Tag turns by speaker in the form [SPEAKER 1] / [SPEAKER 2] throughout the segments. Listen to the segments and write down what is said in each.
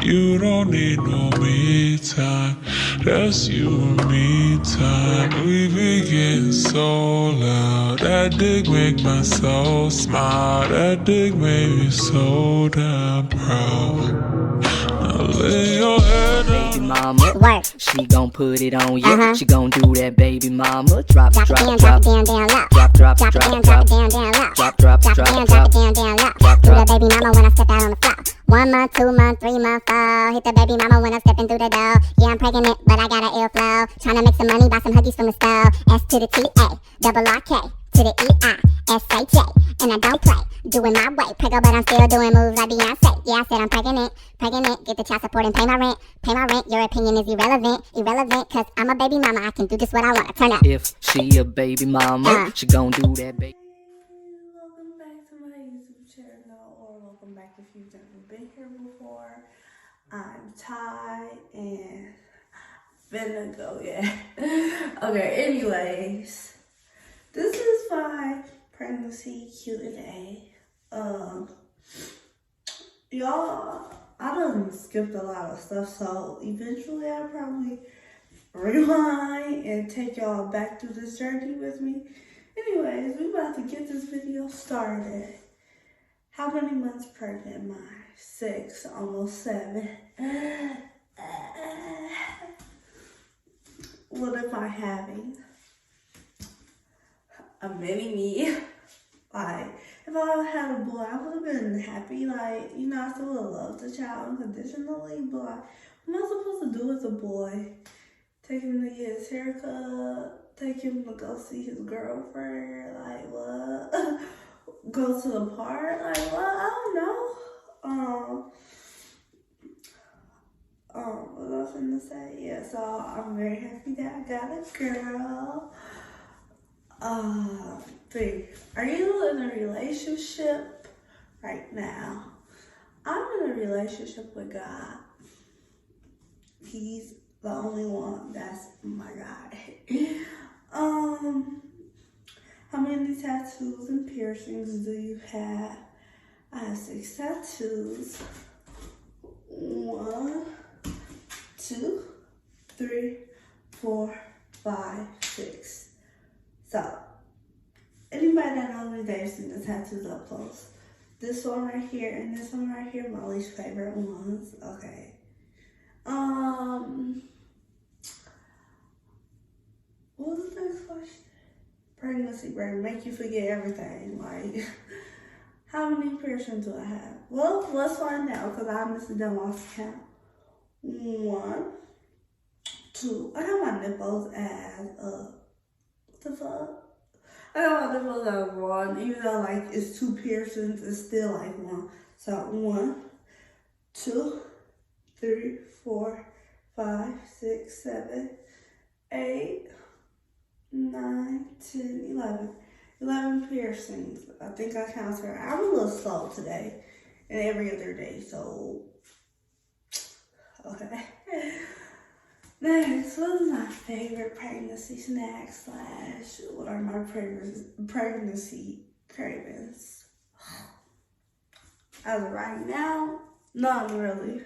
[SPEAKER 1] You don't need no me time. That's you and me time. We be getting so loud. That dick make my soul smile. That dick made me so damn proud. Now lay your head
[SPEAKER 2] Baby
[SPEAKER 1] on.
[SPEAKER 2] mama,
[SPEAKER 3] Work.
[SPEAKER 2] she gon' put it on you.
[SPEAKER 3] Uh-huh.
[SPEAKER 2] She gon' do that, baby mama. Drop,
[SPEAKER 3] Drop
[SPEAKER 2] drop,
[SPEAKER 3] it down,
[SPEAKER 2] drop,
[SPEAKER 3] drop it down, down low.
[SPEAKER 2] drop, drop,
[SPEAKER 3] Drop it
[SPEAKER 2] drop,
[SPEAKER 3] down,
[SPEAKER 2] drop,
[SPEAKER 3] drop it down, down low.
[SPEAKER 2] drop, drop,
[SPEAKER 3] Drop it
[SPEAKER 2] drop,
[SPEAKER 3] down, drop
[SPEAKER 2] drop,
[SPEAKER 3] it down, down low.
[SPEAKER 2] drop,
[SPEAKER 3] Do the
[SPEAKER 2] drop.
[SPEAKER 3] baby mama when I step out on the floor. 1 month, 2 month, 3 month, 4. Hit the baby mama when I'm stepping through the door. Yeah, I'm pregnant, but I got an airflow. Tryna make some money, buy some huggies from the store. S to the T-A, double R-K, to the E-I-S-H-A. And I don't play, doing my way. Preggo, but I'm still doing moves like Beyonce. Yeah, I said I'm pregnant. Get the child support and pay my rent. Your opinion is irrelevant, cause I'm a baby mama. I can do just what I want. Turn up.
[SPEAKER 2] If she a baby mama, she gon' do that, baby.
[SPEAKER 4] Welcome back to my YouTube channel, or welcome back if you've never been here before. I'm Ty, and finna go, yeah. Okay, anyways, this is my pregnancy Q&A. Y'all, I done skipped a lot of stuff, so eventually I'll probably rewind and take y'all back through this journey with me. Anyways, we about to get this video started. How many months pregnant am I? 6, almost 7. What am I having? A mini me. Like, if I had a boy, I would have been happy. Like, you know, I still would have loved the child unconditionally, but like, what am I supposed to do with a boy? Take him to get his haircut, take him to go see his girlfriend, like what? Go to the park, like what? I don't know. What was I finna say? Yeah, so I'm very happy that I got a girl. 3, are you in a relationship right now? I'm in a relationship with God. He's the only one that's my guy. How many tattoos and piercings do you have? I have 6 tattoos. 1, 2, 3, 4, 5, 6. So, anybody that knows me, they've seen the tattoos up close. This one right here and this one right here, my least favorite ones. Okay. What was the next question? Pregnancy brain make you forget everything. Like, how many piercings do I have? Well, let's find out because I honestly done lost count. 1, 2. I got my nipples as what the fuck? I got my nipples as 1, even though like it's 2 piercings, it's still like 1. So 1, 2, 3, 4, 5, 6, 7, 8, 9, 10, 11. 11 piercings. I think I counted her. I'm a little slow today and every other day, so okay. Next, what is my favorite pregnancy snack / what are my pregnancy cravings? As of right now, not really.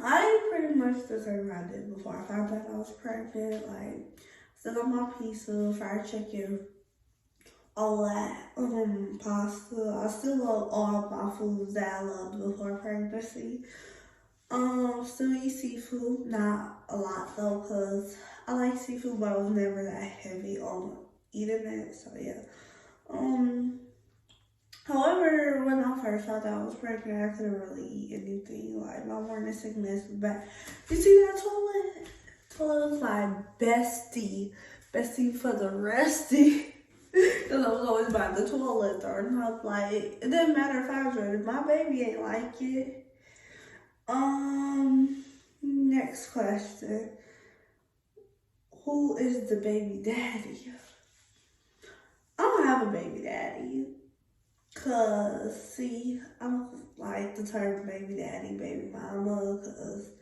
[SPEAKER 4] I pretty much the same I did before I found out I was pregnant. Like, still got my pizza, fried chicken, all that, pasta. I still love all my foods that I loved before pregnancy. Still eat seafood, not a lot though, cause I like seafood, but I was never that heavy on eating it. So yeah. However, when I first found out I was pregnant, I couldn't really eat anything. Like, my morning sickness was bad. You see that toilet? Toilet was my bestie for the restie. Because I was always by the toilet throwing up. Like, it didn't matter if I was ready. My baby ain't like it. Next question. Who is the baby daddy? I don't have a baby daddy. Cause, see, I don't like the term baby daddy, baby mama, cause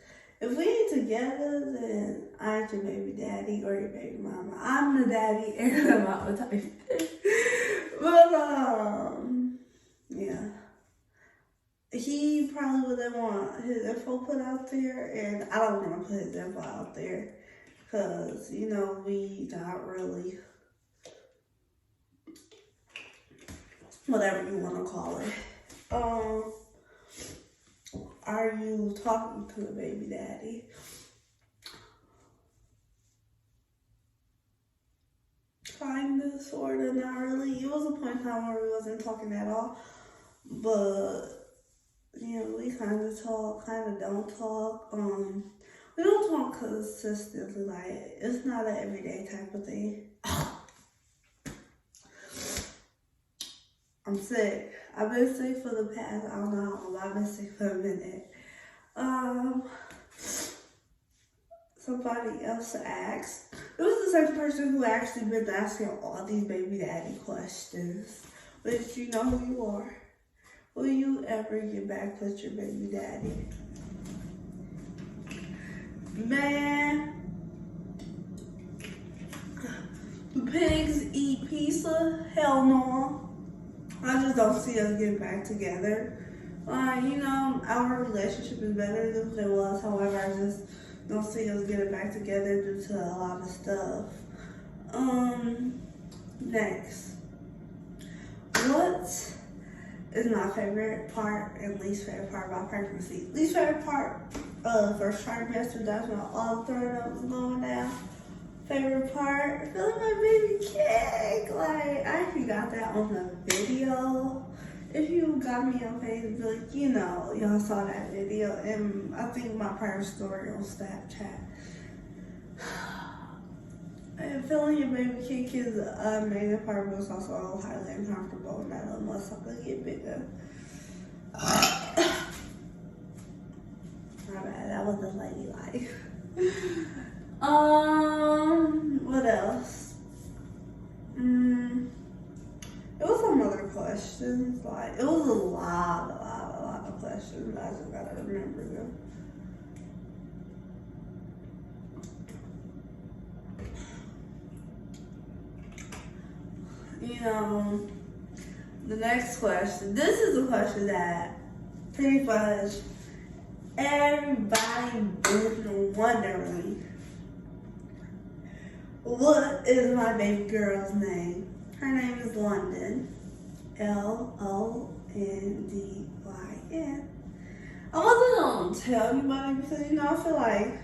[SPEAKER 4] If we ain't together, then I ain't your baby daddy or your baby mama. I'm the daddy and the mama type. But yeah. He probably wouldn't want his info put out there, and I don't want to put his info out there because, you know, we not really, whatever you want to call it. Are you talking to the baby daddy? Kinda, sorta, not really. It was a point in time where we wasn't talking at all, but you know, we kind of talk, kind of don't talk. We don't talk consistently. Like, it's not an everyday type of thing. I'm sick. I've been sick for the past, I don't know how long, but I've been sick for a minute. Somebody else asked. It was the same person who actually been asking all these baby daddy questions. But you know who you are. Will you ever get back with your baby daddy? Man, do pigs eat pizza? Hell no. I just don't see us getting back together. You know, our relationship is better than it was. However, I just don't see us getting back together due to a lot of stuff. Next. What is my favorite part and least favorite part about pregnancy? Least favorite part of first trimester, that's when all thrown up was going down. Favorite part, feeling my baby cake. Like, I actually got that on the video. If you got me on Facebook, you know, y'all saw that video. And I think my prior story on Snapchat. And feeling your baby cake is an amazing part, but it's also highly uncomfortable when that little muscle could get bigger. My bad, that was a lady life. What else? It was some other questions. Like, it was a lot of questions. I just gotta remember them. You know, the next question. This is a question that pretty much everybody been wondering. What is my baby girl's name? Her name is London. Londyn. I wasn't gonna tell anybody because, you know, I feel like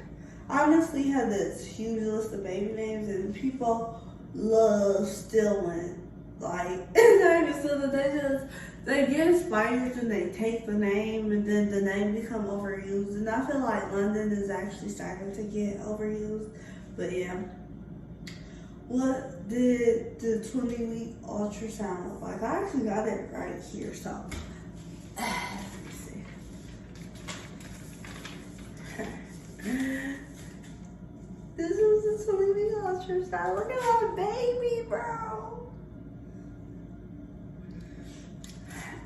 [SPEAKER 4] I honestly had this huge list of baby names and people love stealing. Like, it's not even stealing, they get inspired and they take the name and then the name become overused. And I feel like London is actually starting to get overused. But yeah. What did the 20-week ultrasound look like? I actually got it right here, so let me see. This was the 20-week ultrasound. Look at my baby, bro.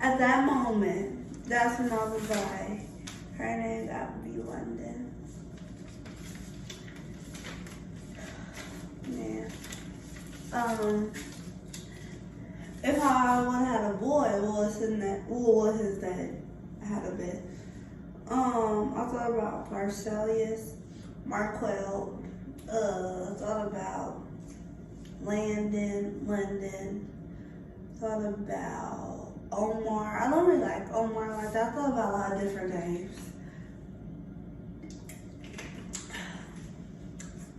[SPEAKER 4] At that moment, that's when I was like, her name got to be London. Yeah. If I would have had a boy, what was his name? Had a bit. I thought about Marcellus, Marquel. Thought about London. Thought about Omar. I don't really like Omar like that. I thought about a lot of different names.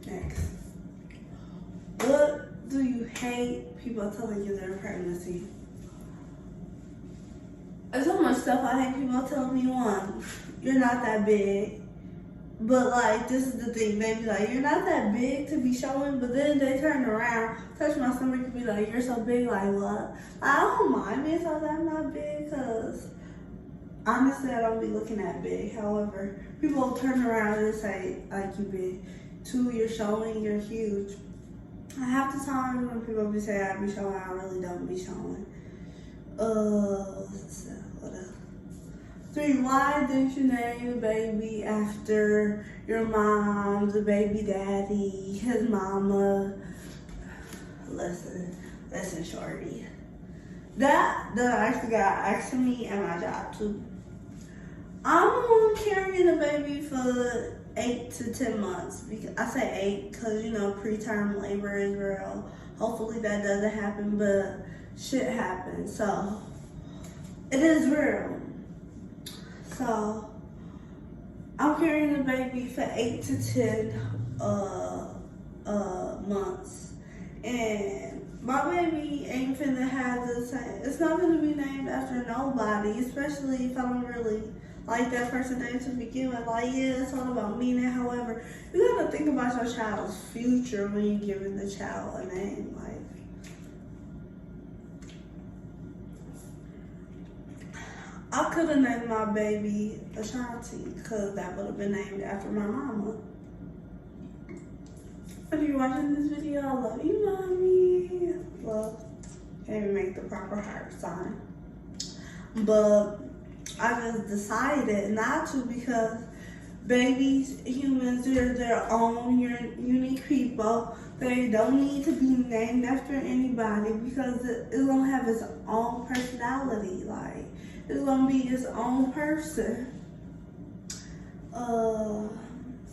[SPEAKER 4] Next. What do you hate people telling you they're pregnancy? There's so much stuff I hate people telling me. One, you're not that big. But like, this is the thing, they be like, you're not that big to be showing, but then they turn around, touch my stomach and be like, you're so big, like what? I don't mind being told that I'm not big, because honestly, I don't be looking that big. However, people turn around and say, like, you big. Two, you're showing, you're huge. Half the time when people be saying I be showing, I really don't be showing. What else? 3, why did you name the baby after your mom, the baby daddy, his mama? Listen, shorty. That actually got asked me at my job too. I'm carrying a baby for 8 to 10 months. I say 8 because, you know, preterm labor is real. Hopefully that doesn't happen, but shit happens. So, it is real. So, I'm carrying a baby for 8 to 10 months. And my baby ain't finna have the same. It's not gonna be named after nobody, especially if I don't really like that person name to begin with. Like, yeah, it's all about meaning. However, you gotta think about your child's future when you're giving the child a name. Like, I could have named my baby Ashanti because that would have been named after my mama. If you're watching this video, I love you, mommy. Well, can't even make the proper heart sign. But I just decided not to because babies, humans, they're their own unique people. They don't need to be named after anybody because it's gonna have its own personality. Like, it's gonna be its own person.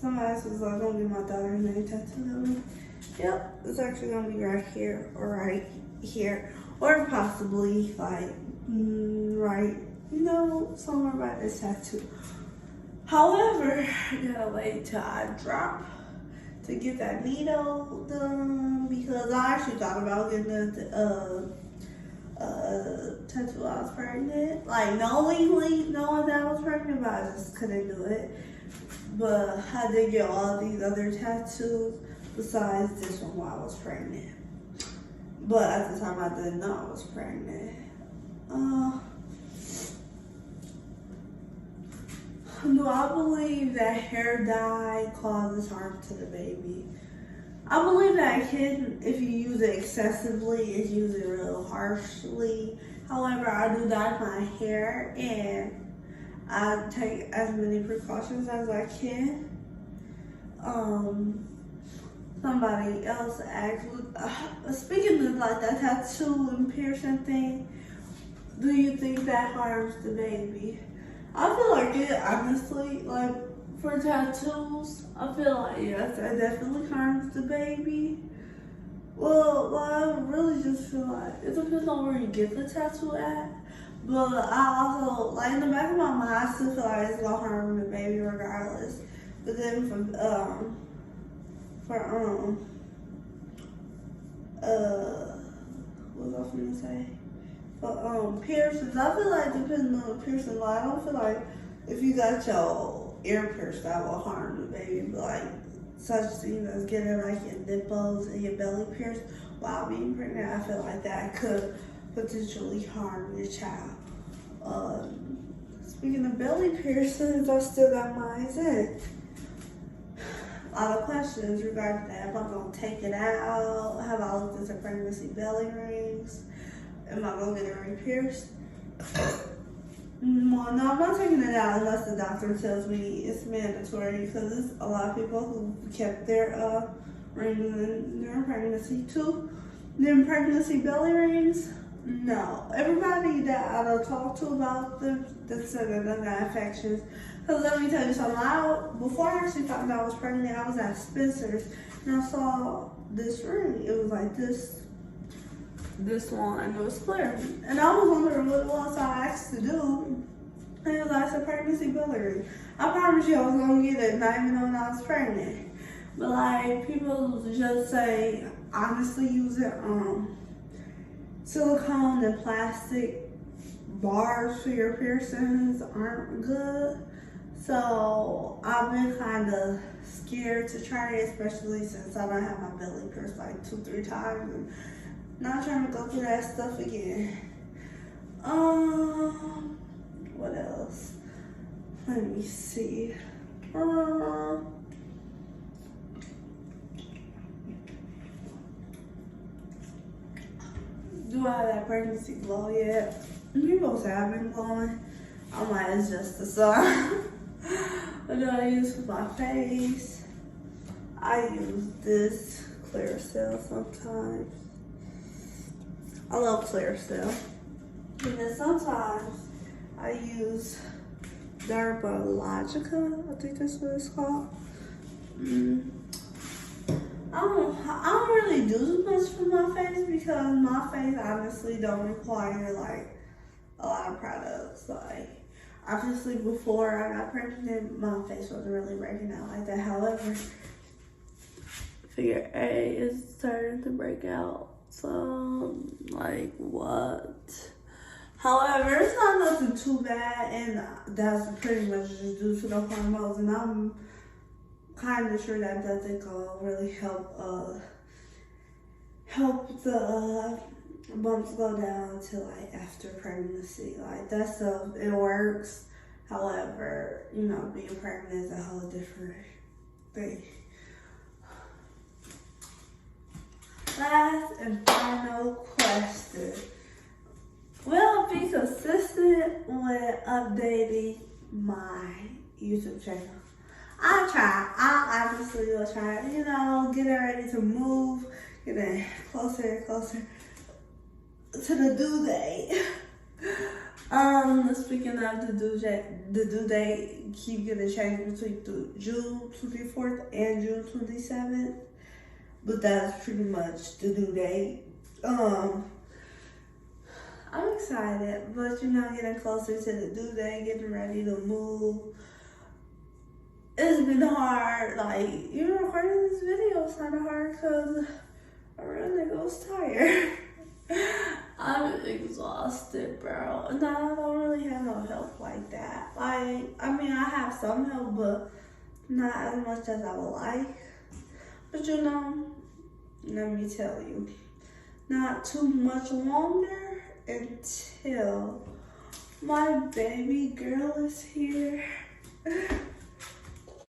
[SPEAKER 4] Somebody else was like, gonna get my daughter's name tattooed on me. Yep, it's actually gonna be right here or right here. Or possibly like right, you know, somewhere by this tattoo. However, I gotta wait till I drop to get that needle done because I actually thought about getting the tattoo I was pregnant. Like, knowing that I was pregnant, but I just couldn't do it. But I did get all these other tattoos besides this one while I was pregnant. But at the time I didn't know I was pregnant. Do I believe that hair dye causes harm to the baby? I believe that if you use it excessively, it's used it real harshly. However, I do dye my hair and I take as many precautions as I can. Somebody else asked, speaking of like that tattoo and piercing thing, do you think that harms the baby? I feel like it, honestly, like for tattoos, I feel like yes, that definitely harms the baby. Well, I really just feel like it depends on where you get the tattoo at. But I also, like in the back of my mind, I still feel like it's gonna harm the baby regardless. But then what was I gonna say? For piercings, I feel like depending on the piercing, like I don't feel like if you got your ear pierced, that will harm the baby. But like such things as getting like your nipples and your belly pierced while being pregnant, I feel like that could potentially harm your child. Speaking of belly piercings, I still got mine in. A lot of questions regarding that. If I'm gonna take it out, have I looked into pregnancy belly rings? Am I gonna get it re-pierced? Well, no, I'm not taking it out unless the doctor tells me it's mandatory because there's a lot of people who kept their rings during pregnancy too. Then pregnancy belly rings, no. Everybody that I don't talk to about them, they said that they got infections. Because let me tell you something, before I actually found out I was pregnant, I was at Spencer's and I saw this ring. It was like this one, and it was clear. And I was wondering what it was, so I asked the dude, and it was like a pregnancy belly ring. I promise you I was going to get it, not even knowing I was pregnant. But like, people just say, honestly, using silicone and plastic bars for your piercings aren't good. So I've been kind of scared to try it, especially since I don't have my belly pierced like 2-3 times. And not trying to go through that stuff again. What else? Let me see. Do I have that pregnancy glow yet? People say I've been glowing. I'm like, it's just the sun. What do I use for my face? I use this clear cell sometimes. I love clear cell. And then sometimes I use Dermalogica. I think that's what it's called. I don't really do much for my face because my face honestly don't require like a lot of products. Like obviously before I got pregnant, my face wasn't really breaking out like that. However, figure 8 is starting to break out. So like what? However, it's not nothing too bad, and that's pretty much just due to the hormones, and I'm kind of sure that doesn't really help the bumps go down until like after pregnancy. Like that stuff, it works. However, you know, being pregnant is a whole different thing. Last and final question. Will I be consistent with updating my YouTube channel? I'll try. I obviously will try. You know, getting ready to move, getting closer and closer to the due date. Speaking of the due date keep getting changed between June 24th and June 27th. But that's pretty much the due date. I'm excited, but you know, getting closer to the due date, getting ready to move. It's been hard. Like, even recording this video is kind of hard because I really was tired. I'm exhausted, bro. And I don't really have no help like that. Like, I mean, I have some help, but not as much as I would like. But you know, let me tell you, not too much longer until my baby girl is here.